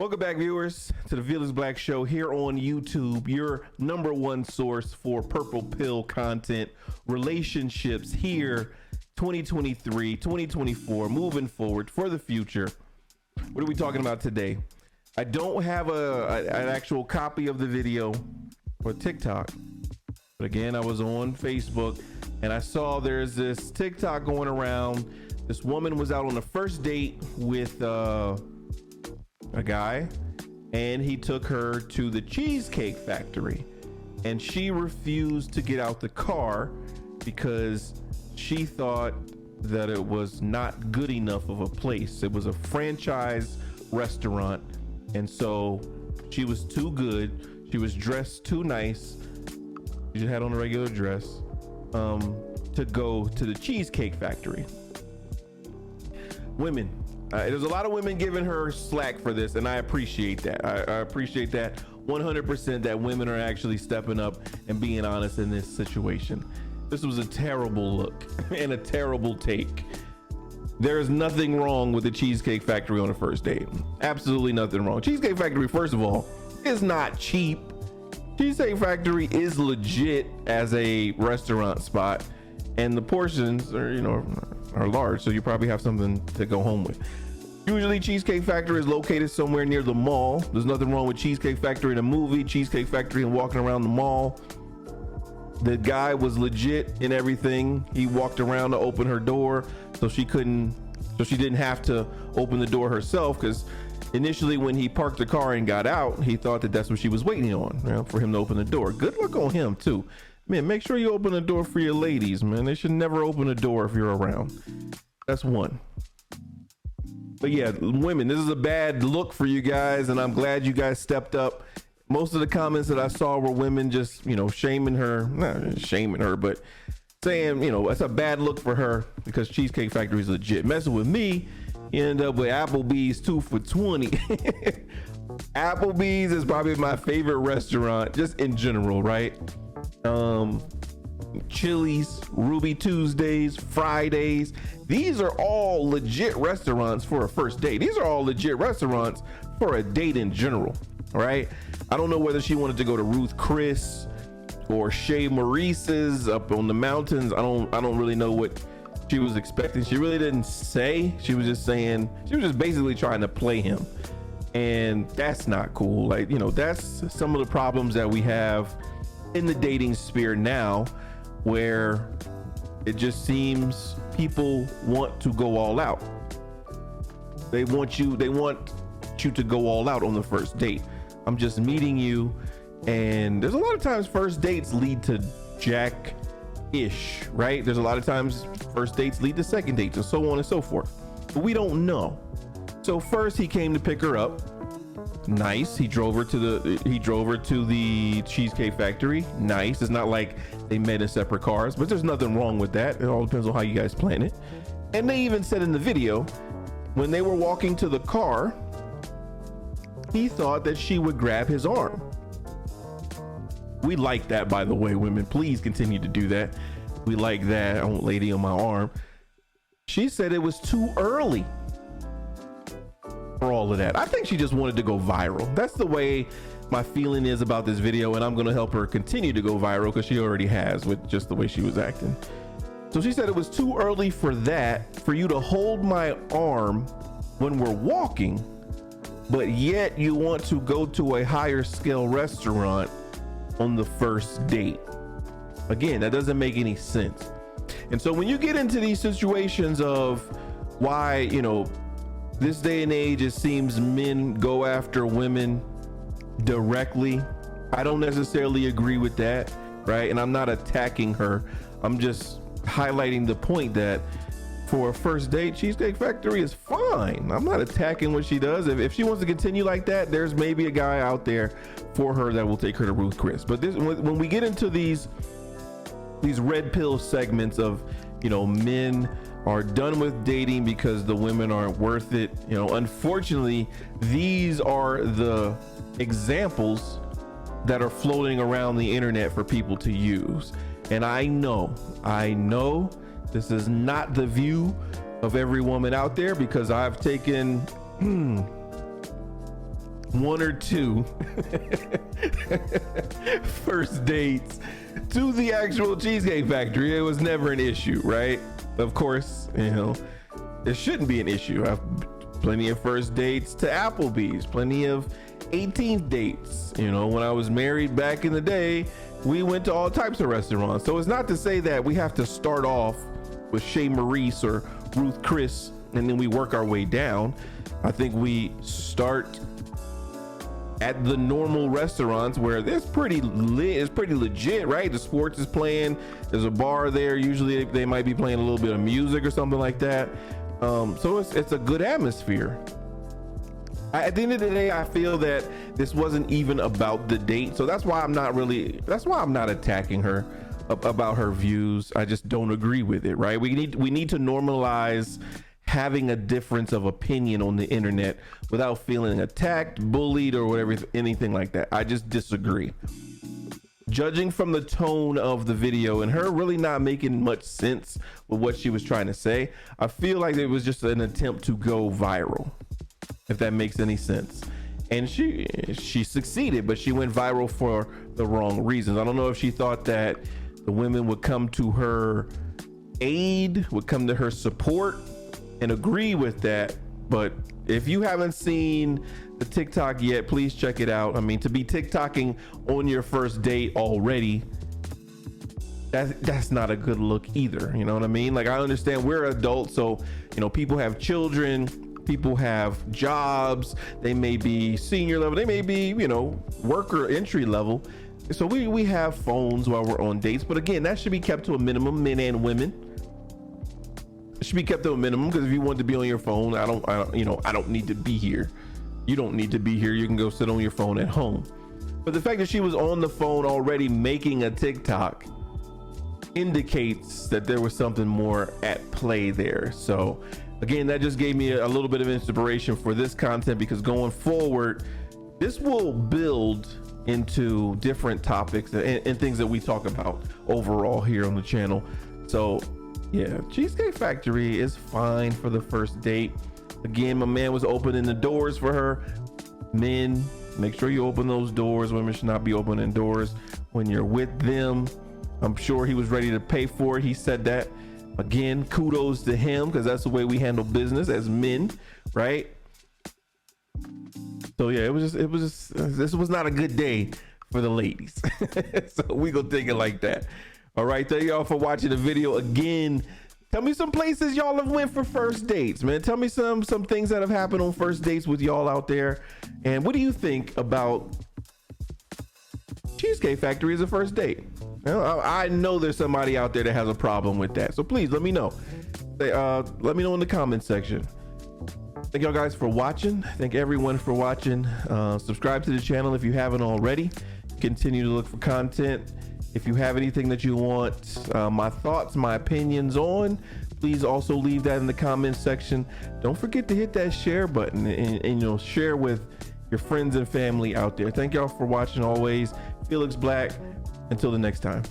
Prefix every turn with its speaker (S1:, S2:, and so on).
S1: Welcome back, viewers, to the vFelix Black Show here on YouTube, your number one source for purple pill content, relationships here, 2023, 2024, moving forward for the future. What are we talking about today? I don't have an actual copy of the video for TikTok, but again, I was on Facebook and I saw there's this TikTok going around. This woman was out on the first date with a guy, and he took her to the Cheesecake Factory, and she refused to get out the car because she thought that it was not good enough of a place. It was a franchise restaurant, and so she was too good. She was dressed too nice. She just had on a regular dress to go to the Cheesecake Factory. Women, there's a lot of women giving her slack for this, and I appreciate that. I appreciate that 100%, that women are actually stepping up and being honest in this situation. This was a terrible look and a terrible take. There is nothing wrong with the Cheesecake Factory on a first date. Absolutely nothing wrong. Cheesecake Factory, first of all, is not cheap. Cheesecake Factory is legit as a restaurant spot, and the portions are large, so you probably have something to go home with. Usually Cheesecake Factory is located somewhere near the mall. There's nothing wrong with Cheesecake Factory in a movie, Cheesecake Factory and walking around the mall. The guy was legit in everything. He walked around to open her door so she didn't have to open the door herself, because initially when he parked the car and got out, he thought that that's what she was waiting on, for him to open the door. Good luck on him too. Man, make sure you open the door for your ladies, man. They should never open a door if you're around. That's one. But yeah, women, this is a bad look for you guys, and I'm glad you guys stepped up. Most of the comments that I saw were women just, shaming her, not shaming her, but saying, it's a bad look for her because Cheesecake Factory is legit. Messing with me, you end up with Applebee's 2 for $20. Applebee's is probably my favorite restaurant, just in general, right? Chili's, Ruby Tuesdays, Fridays. These are all legit restaurants for a first date. These are all legit restaurants for a date in general, right? I don't know whether she wanted to go to Ruth Chris or Chez Maurice's up on the mountains. I don't really know what she was expecting. She really didn't say. She was just saying, she was just basically trying to play him. And that's not cool. Like, that's some of the problems that we have in the dating sphere now, where it just seems people want to go all out. They want you to go all out on the first date. I'm just meeting you, and there's a lot of times first dates lead to jack-ish, right? There's a lot of times first dates lead to second dates and so on and so forth, but we don't know. So first he came to pick her up. Nice. He drove her to the Cheesecake Factory. Nice. It's not like they met in separate cars, but there's nothing wrong with that. It all depends on how you guys plan it. And they even said in the video, when they were walking to the car, he thought that she would grab his arm. We like that, by the way, women. Please continue to do that. We like that. I want lady on my arm. She said it was too early for all of that. I think she just wanted to go viral. That's the way my feeling is about this video, and I'm going to help her continue to go viral because she already has with just the way she was acting. So she said it was too early for that, for you to hold my arm when we're walking, but yet you want to go to a higher scale restaurant on the first date. Again, that doesn't make any sense. And so when you get into these situations of why, this day and age, it seems men go after women directly, I don't necessarily agree with that, right? And I'm not attacking her. I'm just highlighting the point that for a first date, Cheesecake Factory is fine. I'm not attacking what she does. If she wants to continue like that, there's maybe a guy out there for her that will take her to Ruth Chris. But when we get into these red pill segments of, men are done with dating because the women aren't worth it. Unfortunately, these are the examples that are floating around the internet for people to use. And I know this is not the view of every woman out there, because I've taken one or two first dates to the actual Cheesecake Factory, it was never an issue, right? Of course, you know, it shouldn't be an issue. I've plenty of first dates to Applebee's, plenty of 18th dates. You know, when I was married back in the day, we went to all types of restaurants. So it's not to say that we have to start off with Chez Maurice or Ruth Chris and then we work our way down. I think we start at the normal restaurants where it's pretty lit, it's pretty legit, right? The sports is playing, there's a bar there, usually they might be playing a little bit of music or something like that. So it's a good atmosphere. At the end of the day, I feel that this wasn't even about the date, so that's why I'm not attacking her about her views. I just don't agree with it, right? We need to normalize having a difference of opinion on the internet without feeling attacked, bullied, or whatever, anything like that. I just disagree. Judging from the tone of the video and her really not making much sense with what she was trying to say, I feel like it was just an attempt to go viral, if that makes any sense. And she succeeded, but she went viral for the wrong reasons. I don't know if she thought that the women would come to her aid, would come to her support and agree with that. But if you haven't seen the TikTok yet, please check it out. I mean, to be TikToking on your first date already, that's not a good look either. You know what I mean? Like, I understand we're adults, so, you know, people have children, people have jobs, they may be senior level, they may be, you know, worker entry level. So we have phones while we're on dates, but again, that should be kept to a minimum, men and women. It should be kept to a minimum, because if you want to be on your phone, I don't need to be here. You don't need to be here. You can go sit on your phone at home. But the fact that she was on the phone already making a TikTok indicates that there was something more at play there. So again, that just gave me a little bit of inspiration for this content, because going forward, this will build into different topics and things that we talk about overall here on the channel. So yeah, Cheesecake Factory is fine for the first date. Again, my man was opening the doors for her. Men, make sure you open those doors. Women should not be opening doors when you're with them. I'm sure he was ready to pay for it. He said that. Again, kudos to him, because that's the way we handle business as men, right? So yeah, this was not a good day for the ladies. So we gonna take it like that. All right, thank y'all for watching the video. Again, tell me some places y'all have went for first dates, man. Tell me some things that have happened on first dates with y'all out there. And what do you think about Cheesecake Factory as a first date? I know there's somebody out there that has a problem with that, so please let me know. Let me know in the comment section. Thank y'all guys for watching. Thank everyone for watching. Subscribe to the channel if you haven't already. Continue to look for content. If you have anything that you want my thoughts, my opinions on, please also leave that in the comment section. Don't forget to hit that share button and you know, share with your friends and family out there. Thank y'all for watching always. Felix Black. Until the next time.